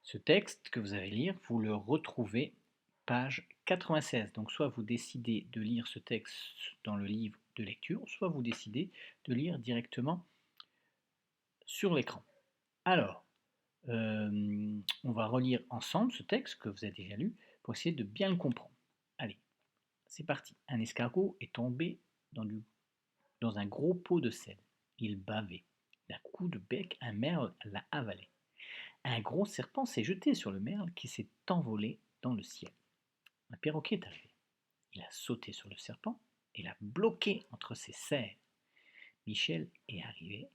Ce texte que vous allez lire, vous le retrouvez page 96. Donc soit vous décidez de lire ce texte dans le livre de lecture, soit vous décidez de lire directement sur l'écran. Alors, on va relire ensemble ce texte que vous avez déjà lu pour essayer de bien le comprendre. Allez, c'est parti. Un escargot est tombé dans un gros pot de sel. Il bavait. D'un coup de bec, un merle l'a avalé. Un gros serpent s'est jeté sur le merle qui s'est envolé dans le ciel. Un perroquet est arrivé. Il a sauté sur le serpent et l'a bloqué entre ses serres. Michel est arrivé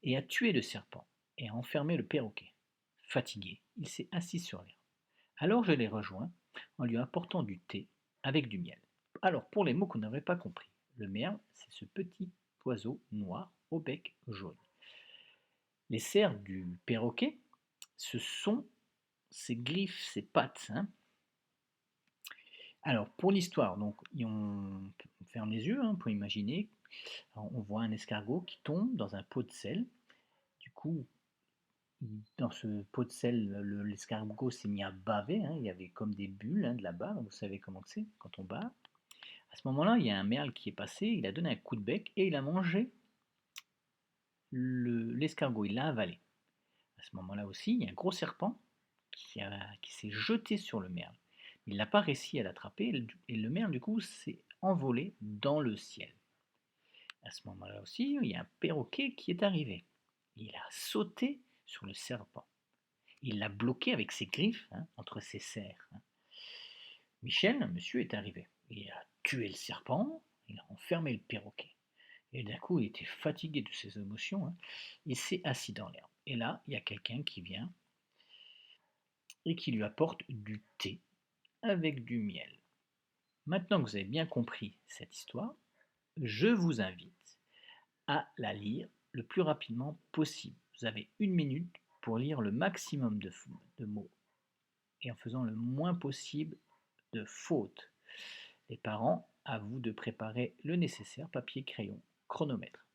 et a tué le serpent et a enfermé le perroquet. Fatigué, il s'est assis sur l'herbe. Alors je l'ai rejoint en lui apportant du thé avec du miel. Alors pour les mots qu'on n'avait pas compris, le merle, c'est ce petit oiseau noir au bec jaune. Les serres du perroquet, ce sont ses griffes, ses pattes. Alors, pour l'histoire, donc, on ferme les yeux pour imaginer. Alors, on voit un escargot qui tombe dans un pot de sel. Du coup, dans ce pot de sel, l'escargot s'est mis à baver. Il y avait comme des bulles de la bave. Vous savez comment c'est quand on bave. À ce moment-là, il y a un merle qui est passé. Il a donné un coup de bec et il a mangé l'escargot. Il l'a avalé. À ce moment-là aussi, il y a un gros serpent qui s'est jeté sur le merle. Il n'a pas réussi à l'attraper et le merle, du coup, s'est envolé dans le ciel. À ce moment-là aussi, il y a un perroquet qui est arrivé. Il a sauté sur le serpent. Il l'a bloqué avec ses griffes entre ses serres. Michel, monsieur, est arrivé. Il a tué le serpent, il a enfermé le perroquet. Et d'un coup, il était fatigué de ses émotions. Il s'est assis dans l'herbe. Et là, il y a quelqu'un qui vient et qui lui apporte du thé avec du miel. Maintenant que vous avez bien compris cette histoire, je vous invite à la lire le plus rapidement possible. Vous avez 1 minute pour lire le maximum de mots et en faisant le moins possible de fautes. Les parents, à vous de préparer le nécessaire, papier, crayon, chronomètre.